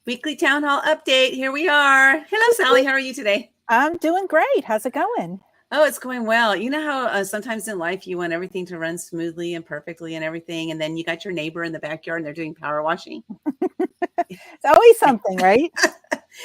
Weekly Town Hall update. Here we are. Hello, Sally. How are you today? I'm doing great. How's it going? Oh, it's going well. You know how sometimes in life you want everything to run smoothly and perfectly and everything, and then you got your neighbor in the backyard and they're doing power washing. It's always something, right?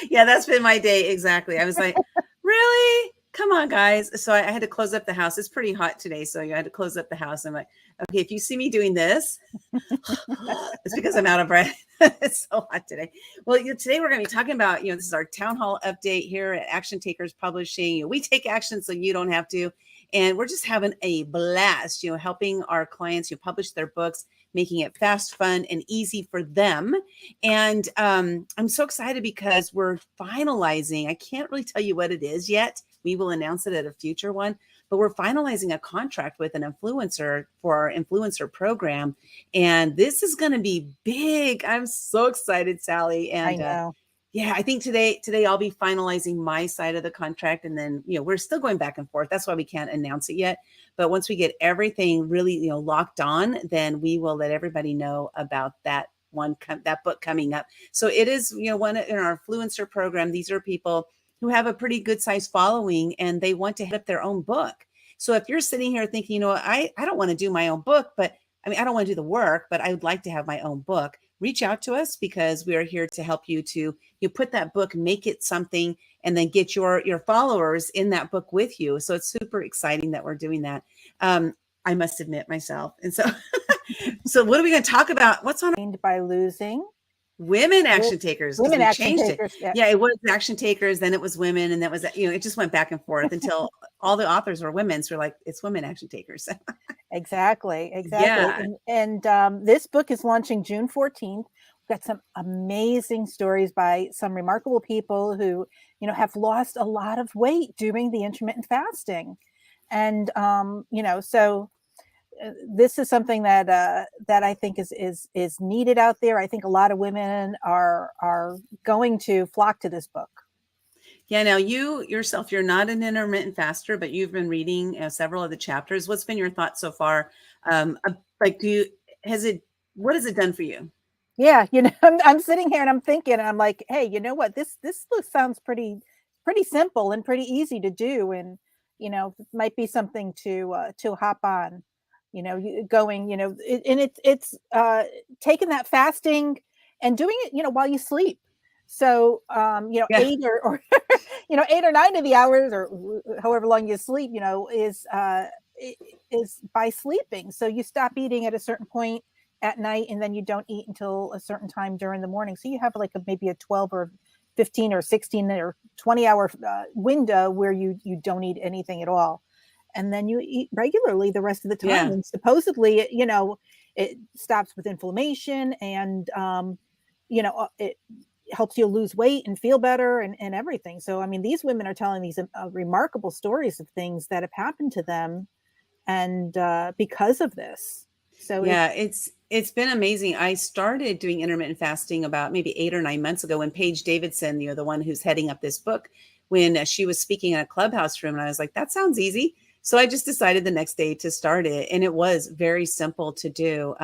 Yeah, that's been my day. Exactly. I was like, really? Come on, guys. So I had to close up the house. It's pretty hot today. So I had to close up the house. I'm like, okay, if you see me doing this, it's because I'm out of breath. It's so hot today. Well, today we're going to be talking about, this is our town hall update here at Action Takers Publishing. We take action so you don't have to. And we're just having a blast, helping our clients, publish their books, making it fast, fun, and easy for them. And I'm so excited because we're finalizing. I can't really tell you what it is yet. We will announce it at a future one, but we're finalizing a contract with an influencer for our influencer program. And this is going to be big. I'm so excited, Sally. And I know. Yeah, I think today I'll be finalizing my side of the contract, and then we're still going back and forth. That's why we can't announce it yet. But once we get everything really locked on, then we will let everybody know about that that book coming up. So it is one in our influencer program. These are people who have a pretty good sized following and they want to head up their own book. So if you're sitting here thinking, I don't want to do my own book, but I don't want to do the work, but I would like to have my own book. Reach out to us because we are here to help you to put that book, make it something, and then get your followers in that book with you. So it's super exciting that we're doing that. I must admit myself. And so, so what are we going to talk about? What's on by losing women action takers? Women we action changed takers. it. Yeah, it was action takers. Then it was women, and that was it just went back and forth until all the authors were women. So we're like, it's women action takers. Exactly. Yeah. And this book is launching June 14th. We've got some amazing stories by some remarkable people who, have lost a lot of weight during the intermittent fasting. And, so this is something that that I think is needed out there. I think a lot of women are going to flock to this book. Yeah. Now you yourself, you're not an intermittent faster, but you've been reading several of the chapters. What's been your thoughts so far? What has it done for you? Yeah, I'm sitting here and I'm thinking, and I'm like, hey, you know what? This sounds pretty simple and pretty easy to do, and it might be something to hop on. Going, and it's taking that fasting and doing it, while you sleep. So, Yeah. 8 or 8 or 9 of the hours, or however long you sleep, is by sleeping. So you stop eating at a certain point at night, and then you don't eat until a certain time during the morning. So you have like maybe a 12 or 15 or 16 or 20 hour window where you don't eat anything at all. And then you eat regularly the rest of the time. Yeah. And supposedly, it stops with inflammation, and, it helps you lose weight and feel better and everything. So, I mean, these women are telling these remarkable stories of things that have happened to them, and because of this. So yeah, it's been amazing. I started doing intermittent fasting about maybe 8 or 9 months ago when Paige Davidson, the one who's heading up this book, when she was speaking in a clubhouse room, and I was like, that sounds easy. So I just decided the next day to start it, and it was very simple to do.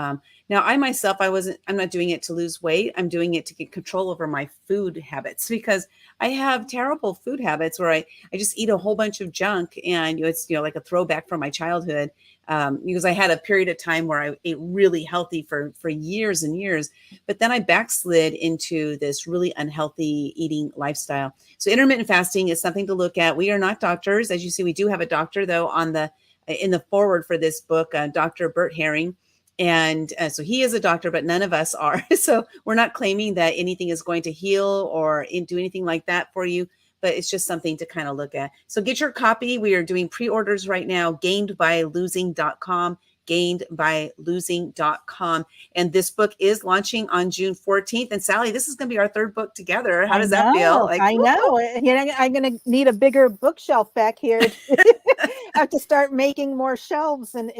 Now, I myself, I'm not doing it to lose weight. I'm doing it to get control over my food habits because I have terrible food habits where I just eat a whole bunch of junk, and it's like a throwback from my childhood. Because I had a period of time where I ate really healthy for years and years, but then I backslid into this really unhealthy eating lifestyle. So intermittent fasting is something to look at. We are not doctors. As you see, we do have a doctor though in the forward for this book, Dr. Bert Herring. And so he is a doctor, but none of us are. So we're not claiming that anything is going to heal or do anything like that for you, but it's just something to kind of look at. So get your copy. We are doing pre-orders right now, gainedbylosing.com, gainedbylosing.com. And this book is launching on June 14th. And Sally, this is going to be our third book together. How does that feel? I know. I'm going to need a bigger bookshelf back here. I have to start making more shelves and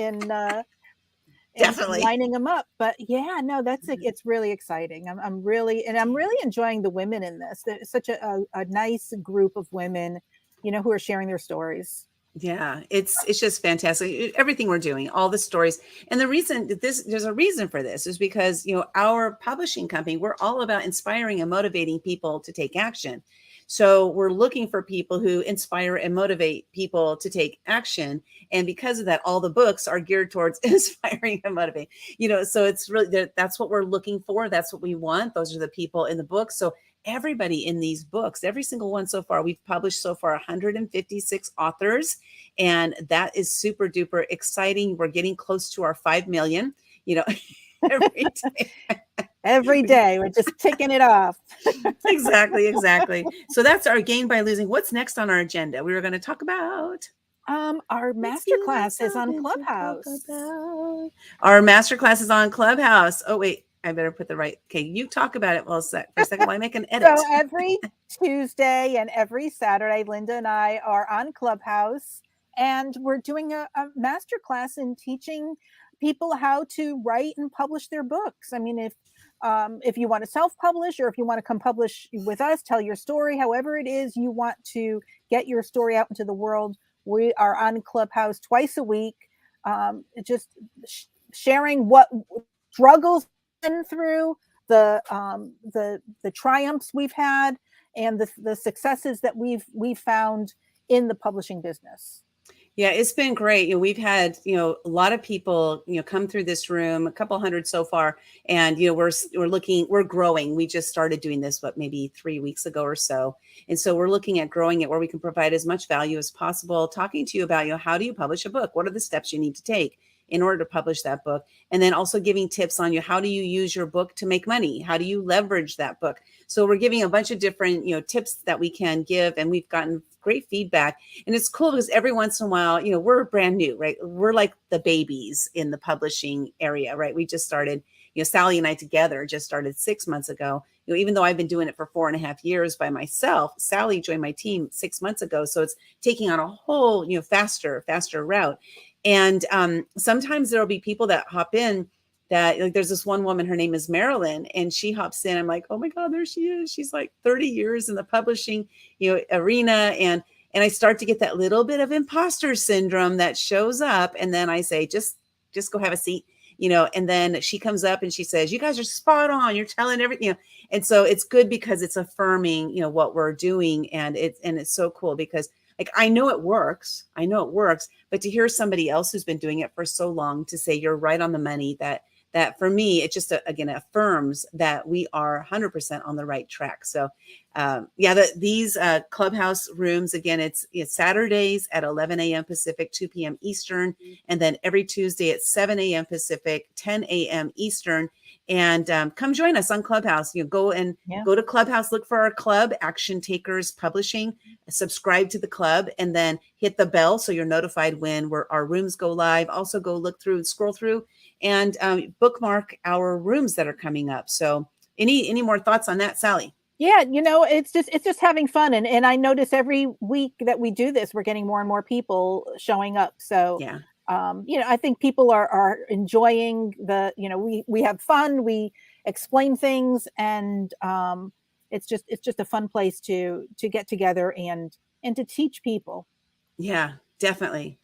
definitely lining them up. But yeah, no, it's really exciting. I'm really enjoying the women in this. There's such a nice group of women, who are sharing their stories. Yeah, it's just fantastic. Everything we're doing, all the stories. And the reason that there's a reason for this is because, our publishing company, we're all about inspiring and motivating people to take action. So we're looking for people who inspire and motivate people to take action. And because of that, all the books are geared towards inspiring and motivating. So it's really that's what we're looking for. That's what we want. Those are the people in the book. So everybody in these books, every single one so far, we've published so far 156 authors, and that is super duper exciting. We're getting close to our 5 million, every day. Every day we're just ticking it off. Exactly. So that's our gain by losing. What's next on our agenda? We were going to talk about Our let's master see, we have class is on something to talk Clubhouse. about. Our master class is on Clubhouse. Oh, wait, I better put the right. Okay, you talk about it for a second while I make an edit. So every Tuesday and every Saturday, Linda and I are on Clubhouse, and we're doing a master class in teaching people how to write and publish their books. I mean, if you want to self-publish, or if you want to come publish with us, tell your story, however it is you want to get your story out into the world, we are on Clubhouse twice a week, just sharing what struggles we've been through, the triumphs we've had, and the successes that we've found in the publishing business. Yeah, it's been great. We've had, a lot of people, come through this room, a couple hundred so far. And, we're growing. We just started doing this, maybe 3 weeks ago or so. And so we're looking at growing it where we can provide as much value as possible, talking to you about, how do you publish a book? What are the steps you need to take in order to publish that book? And then also giving tips on how do you use your book to make money? How do you leverage that book? So we're giving a bunch of different, tips that we can give, and we've gotten great feedback. And it's cool because every once in a while, we're brand new, right? We're like the babies in the publishing area, right? We just started, Sally and I together just started 6 months ago. Even though I've been doing it for 4.5 years by myself, Sally joined my team 6 months ago. So it's taking on a whole, faster route. And sometimes there'll be people that hop in that, like, there's this one woman, her name is Marilyn, and she hops in. I'm like, oh my God, there she is. She's like 30 years in the publishing, arena. And I start to get that little bit of imposter syndrome that shows up. And then I say, just go have a seat, and then she comes up and she says, you guys are spot on. You're telling everything, And so it's good because it's affirming, what we're doing. And it's so cool because, like, I know it works, but to hear somebody else who's been doing it for so long to say you're right on the money, that for me, it just, again, affirms that we are 100% on the right track. So these Clubhouse rooms, again, it's Saturdays at 11 a.m. Pacific, 2 p.m. Eastern, and then every Tuesday at 7 a.m. Pacific, 10 a.m. Eastern. And come join us on Clubhouse. Go to Clubhouse, look for our club, Action Takers Publishing, subscribe to the club, and then hit the bell so you're notified when our rooms go live. Also go look through, scroll through, and bookmark our rooms that are coming up. So any more thoughts on that, Sally? Yeah, it's just having fun. And I notice every week that we do this, we're getting more and more people showing up. So yeah. I think people are enjoying we have fun, we explain things, and it's just a fun place to get together and to teach people. Yeah, definitely.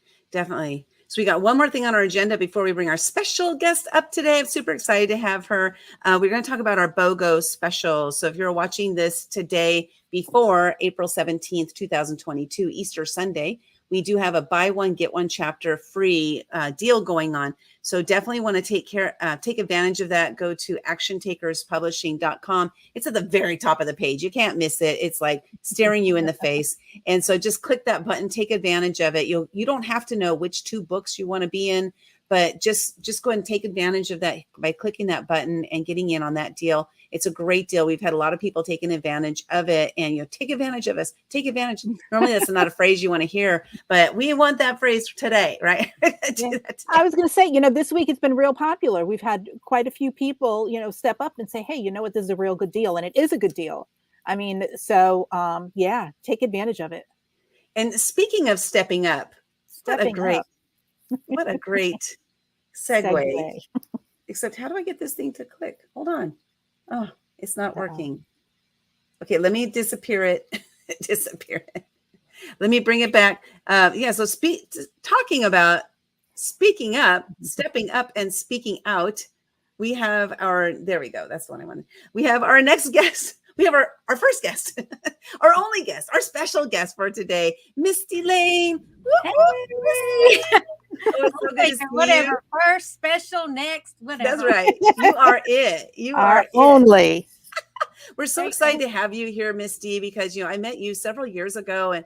So we got one more thing on our agenda before we bring our special guest up today. I'm super excited to have her. We're going to talk about our BOGO special. So if you're watching this today before April 17th, 2022, Easter Sunday, we do have a buy one, get one chapter free deal going on. So definitely want to take advantage of that. Go to actiontakerspublishing.com. It's at the very top of the page. You can't miss it. It's like staring you in the face. And so just click that button, take advantage of it. You don't have to know which 2 books you want to be in, but just go ahead and take advantage of that by clicking that button and getting in on that deal. It's a great deal. We've had a lot of people taking advantage of it, and take advantage of us. Take advantage. Normally that's not a phrase you want to hear, but we want that phrase today, right? Yeah. I was going to say, this week it's been real popular. We've had quite a few people, step up and say, hey, you know what, this is a real good deal. And it is a good deal. I mean, so take advantage of it. And speaking of stepping up, what a great segue. Except how do I get this thing to click? Hold on. Oh, it's not working. Okay, let me disappear it. Let me bring it back. Yeah. So talking about speaking up, stepping up and speaking out. We have there we go. That's the one I wanted. We have our next guest. We have our first guest, our only guest, our special guest for today, Mistie Layne. Hey. Mistie. Oh, it's so good to see Whatever. you. First, special, next, whatever. That's right. You are it. You Our are it. only. We're so excited to have you here, Mistie, because I met you several years ago, and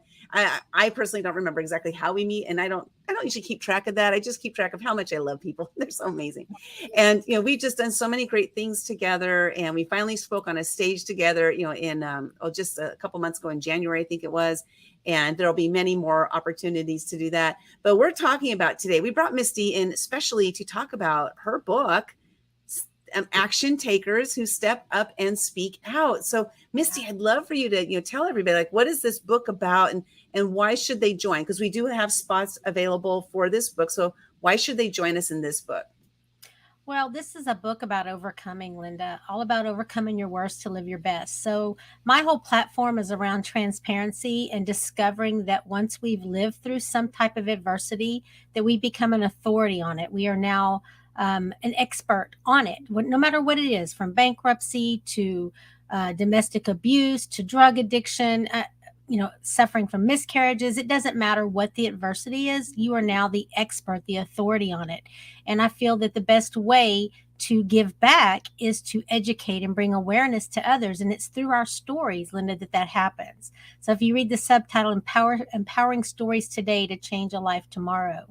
I personally don't remember exactly how we meet, and I don't usually keep track of that. I just keep track of how much I love people. They're so amazing, and we've just done so many great things together, and we finally spoke on a stage together. In just a couple months ago in January, I think it was, and there'll be many more opportunities to do that. But we're talking about today. We brought Mistie in especially to talk about her book. Action takers who step up and speak out. So, Mistie, I'd love for you to tell everybody, like, what is this book about, and why should they join? Because we do have spots available for this book. So why should they join us in this book? Well, this is a book about overcoming, Linda, all about overcoming your worst to live your best. So my whole platform is around transparency and discovering that once we've lived through some type of adversity, that we become an authority on it. We are now an expert on it, no matter what it is, from bankruptcy to domestic abuse to drug addiction, suffering from miscarriages. It doesn't matter what the adversity is. You are now the expert, the authority on it. And I feel that the best way to give back is to educate and bring awareness to others. And it's through our stories, Linda, that happens. So if you read the subtitle, Empowering Stories Today to Change a Life Tomorrow.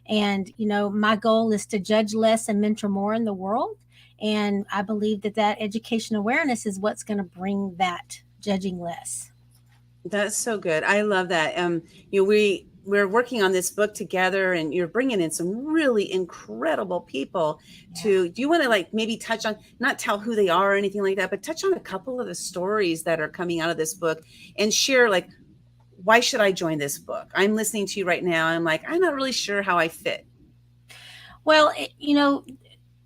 And, my goal is to judge less and mentor more in the world. And I believe that education awareness is what's going to bring that judging less. That's so good. I love that. We're working on this book together, and you're bringing in some really incredible people. Do you want to maybe touch on, not tell who they are or anything like that, but touch on a couple of the stories that are coming out of this book and share, why should I join this book? I'm listening to you right now. I'm I'm not really sure how I fit. Well,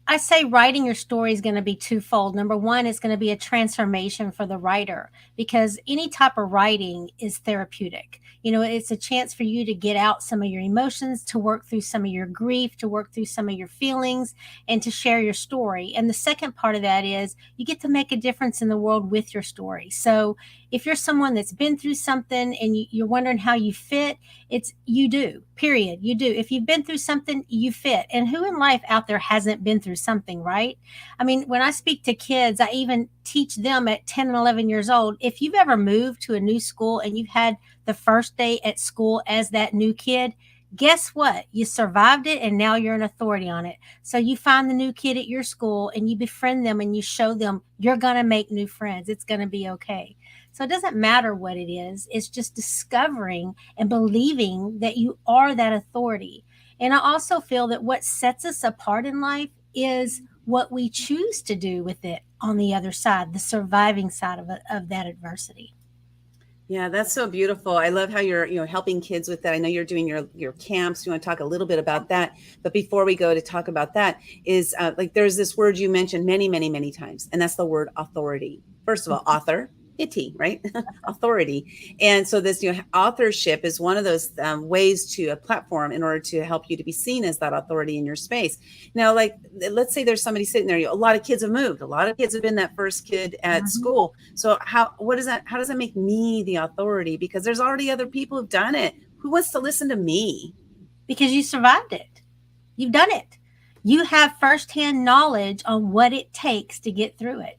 I say writing your story is going to be twofold. Number one, it's going to be a transformation for the writer, because any type of writing is therapeutic. It's a chance for you to get out some of your emotions, to work through some of your grief, to work through some of your feelings, and to share your story. And the second part of that is you get to make a difference in the world with your story. So if you're someone that's been through something and you're wondering how you fit, you do, period. You do. If you've been through something, you fit. And who in life out there hasn't been through something, right? I mean, when I speak to kids, I even teach them at 10 and 11 years old, if you've ever moved to a new school and you've had the first day at school as that new kid, guess what? You survived it, and now you're an authority on it. So you find the new kid at your school and you befriend them and you show them you're going to make new friends. It's going to be okay. So it doesn't matter what it is. It's just discovering and believing that you are that authority. And I also feel that what sets us apart in life is what we choose to do with it on the other side, the surviving side of that adversity. Yeah, that's so beautiful. I love how you're helping kids with that. I know you're doing your camps. You want to talk a little bit about that, but before we go to talk about that, is there's this word you mentioned many, many, many times, and that's the word authority. First of all, author. Itty, right? Authority. And so this, authorship is one of those ways to a platform in order to help you to be seen as that authority in your space. Now, let's say there's somebody sitting there, a lot of kids have moved. A lot of kids have been that first kid at school. So how does that make me the authority? Because there's already other people who've done it. Who wants to listen to me? Because you survived it. You've done it. You have firsthand knowledge on what it takes to get through it.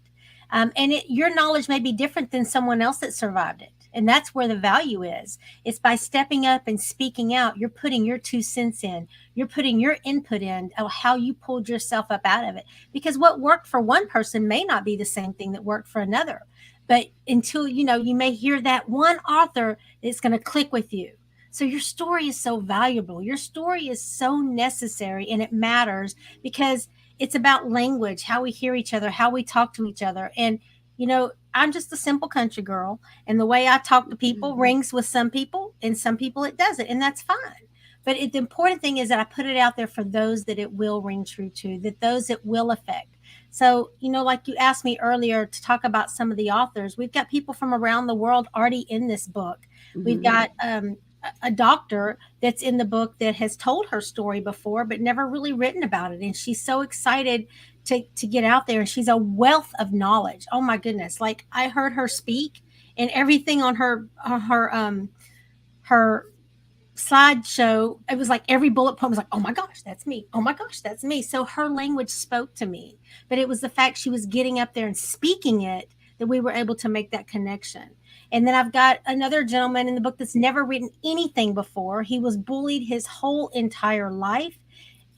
Your knowledge may be different than someone else that survived it. And that's where the value is. It's by stepping up and speaking out. You're putting your 2 cents in. You're putting your input in of how you pulled yourself up out of it. Because what worked for one person may not be the same thing that worked for another. But until, you may hear that one author, it's going to click with you. So your story is so valuable. Your story is so necessary, and it matters because it's about language, how we hear each other, how we talk to each other. And, I'm just a simple country girl. And the way I talk to people rings with some people, and some people it doesn't. And that's fine. But the important thing is that I put it out there for those that it will ring true to, that those it will affect. So, like you asked me earlier to talk about some of the authors, we've got people from around the world already in this book. We've got a doctor that's in the book that has told her story before, but never really written about it. And she's so excited to get out there. And she's a wealth of knowledge. Oh my goodness. Like I heard her speak and everything on her slideshow, it was like every bullet point was like, oh my gosh, that's me. Oh my gosh, that's me. So her language spoke to me, but it was the fact she was getting up there and speaking it that we were able to make that connection. And then I've got another gentleman in the book that's never written anything before. He was bullied his whole entire life,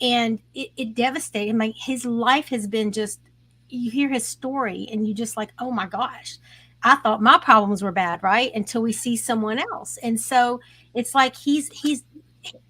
and it devastated him. Like his life has been just, you hear his story and you just like, oh my gosh, I thought my problems were bad, right? Until we see someone else. And so it's like he's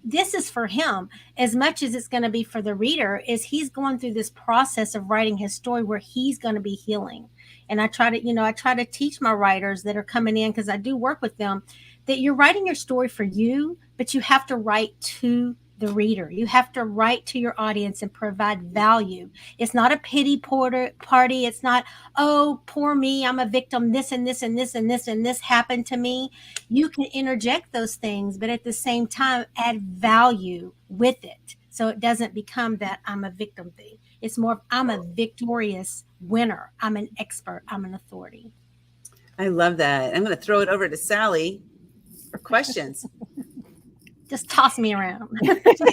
this is for him as much as it's going to be for the reader, is he's going through this process of writing his story where he's going to be healing. And I try to teach my writers that are coming in, because I do work with them, that you're writing your story for you, but you have to write to the reader. You have to write to your audience and provide value. It's not a pity party. It's not, oh, poor me, I'm a victim. This and this and this and this and this happened to me. You can interject those things, but at the same time, add value with it. So it doesn't become that I'm a victim thing. It's more of I'm a victorious winner. I'm an expert. I'm an authority. I love that. I'm going to throw it over to Sally for questions. Just toss me around.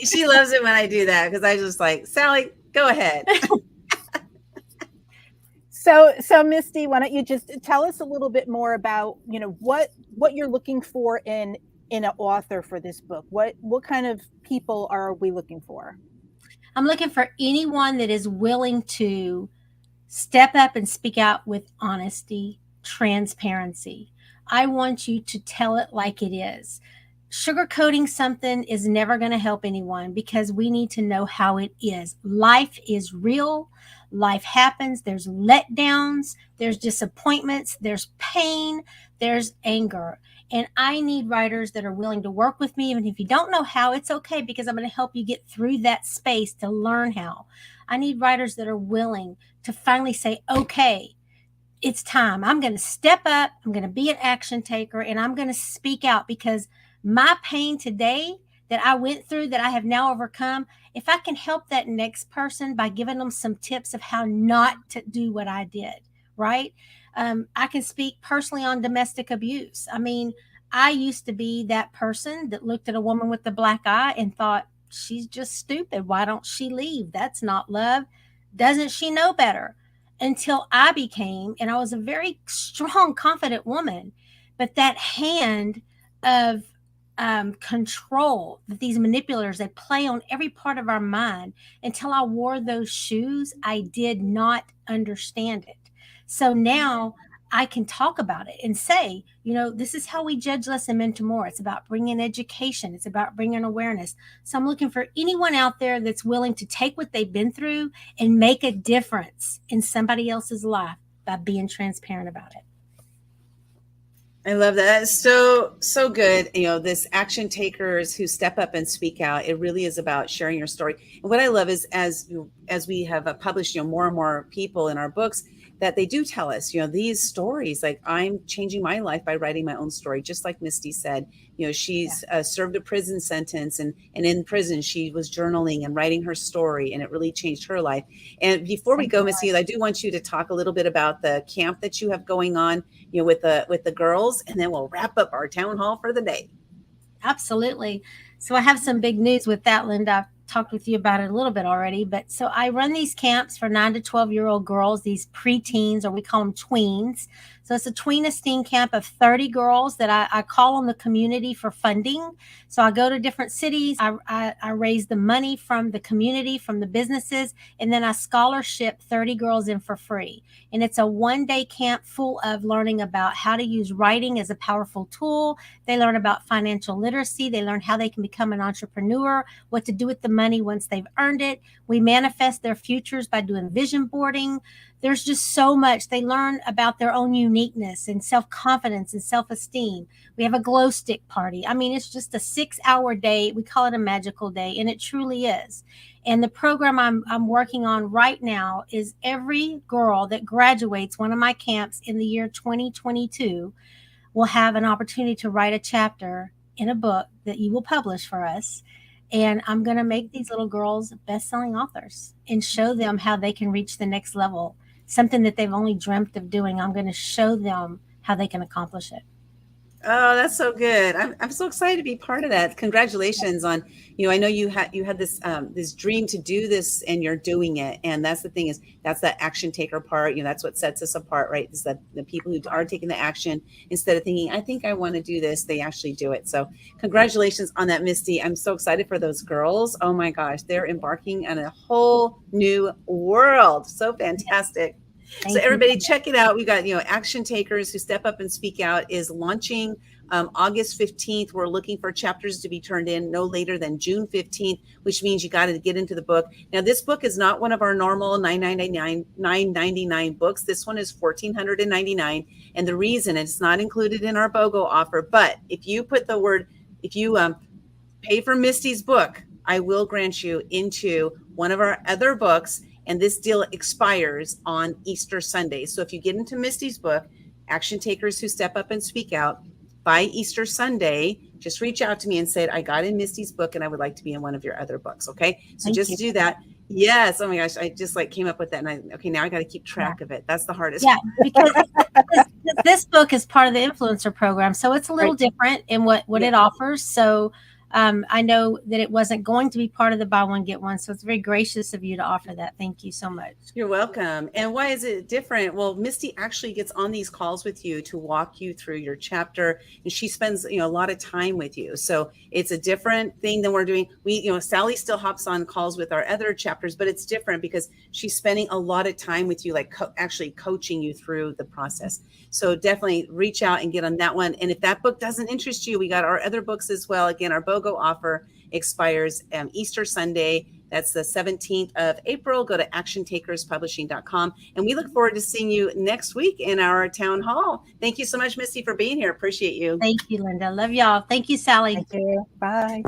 She loves it when I do that, because I just like, Sally, go ahead. So Mistie, why don't you just tell us a little bit more about, what you're looking for in an author for this book? What kind of people are we looking for? I'm looking for anyone that is willing to step up and speak out with honesty, transparency. I want you to tell it like it is. Sugarcoating something is never going to help anyone, because we need to know how it is. Life is real. Life happens. There's letdowns. There's disappointments. There's pain. There's anger. And I need writers that are willing to work with me. Even if you don't know how, it's okay, because I'm going to help you get through that space to learn how. I need writers that are willing to finally say, okay, it's time. I'm going to step up. I'm going to be an action taker, and I'm going to speak out, because my pain today that I went through, that I have now overcome, if I can help that next person by giving them some tips of how not to do what I did, right? I can speak personally on domestic abuse. I mean, I used to be that person that looked at a woman with the black eye and thought, she's just stupid. Why don't she leave? That's not love. Doesn't she know better? Until I became, and I was a very strong, confident woman, but that hand of control that these manipulators, they play on every part of our mind. Until I wore those shoes, I did not understand it. So now I can talk about it and say, this is how we judge less and mentor more. It's about bringing education. It's about bringing awareness. So I'm looking for anyone out there that's willing to take what they've been through and make a difference in somebody else's life by being transparent about it. I love that. It's so good. This action takers who step up and speak out. It really is about sharing your story. And what I love is, as we have published, more and more people in our books, that they do tell us, these stories, like, I'm changing my life by writing my own story. Just like Mistie said, she's served a prison sentence, and in prison she was journaling and writing her story, and it really changed her life. And before we go, Mistie, I do want you to talk a little bit about the camp that you have going on, with the girls, and then we'll wrap up our town hall for the day. Absolutely. So I have some big news with that, Linda. I've talked with you about it a little bit already, but so I run these camps for 9 to 12-year-old girls, these preteens, or we call them tweens. So it's a tween esteem camp of 30 girls that I call on the community for funding. So I go to different cities. I raise the money from the community, from the businesses, and then I scholarship 30 girls in for free. And it's a one-day camp full of learning about how to use writing as a powerful tool. They learn about financial literacy. They learn how they can become an entrepreneur, what to do with the money once they've earned it. We manifest their futures by doing vision boarding. There's just so much. They learn about their own uniqueness and self-confidence and self-esteem. We have a glow stick party. I mean, it's just a 6-hour day. We call it a magical day, and it truly is. And the program I'm working on right now is every girl that graduates one of my camps in the year 2022, will have an opportunity to write a chapter in a book that you will publish for us. And I'm going to make these little girls best-selling authors and show them how they can reach the next level, something that they've only dreamt of doing. I'm going to show them how they can accomplish it. Oh, that's so good. I'm so excited to be part of that. Congratulations on, I know you had this this dream to do this and you're doing it. And that's the thing is that's that action taker part. That's what sets us apart, right? Is that the people who are taking the action instead of thinking, I think I want to do this, they actually do it. So congratulations on that, Misty. I'm so excited for those girls. Oh my gosh, they're embarking on a whole new world. So fantastic. So everybody check it out. We got, Action Takers Who Step Up and Speak Out is launching August 15th. We're looking for chapters to be turned in no later than June 15th, which means you got to get into the book. Now, this book is not one of our normal $9.99 books. This one is $1,499. And the reason it's not included in our BOGO offer, but if you pay for Misty's book, I will grant you into one of our other books. And this deal expires on Easter Sunday. So if you get into Misty's book, Action Takers Who Step Up and Speak Out, by Easter Sunday, just reach out to me and say, I got in Misty's book and I would like to be in one of your other books. Okay. So just do that. Yes. Oh my gosh. I just came up with that. And now I got to keep track of it. That's the hardest. Yeah. Because this book is part of the influencer program. So it's a little different in what it offers. So I know that it wasn't going to be part of the buy one, get one. So it's very gracious of you to offer that. Thank you so much. You're welcome. And why is it different? Well, Misty actually gets on these calls with you to walk you through your chapter. And she spends, a lot of time with you. So it's a different thing than we're doing. Sally still hops on calls with our other chapters, but it's different because she's spending a lot of time with you, like actually coaching you through the process. So definitely reach out and get on that one. And if that book doesn't interest you, we got our other books as well. Again, our BOGO offer expires Easter Sunday. That's the 17th of April. Go to actiontakerspublishing.com. And we look forward to seeing you next week in our town hall. Thank you so much, Misty, for being here. Appreciate you. Thank you, Linda. Love y'all. Thank you, Sally. Thank you. Bye.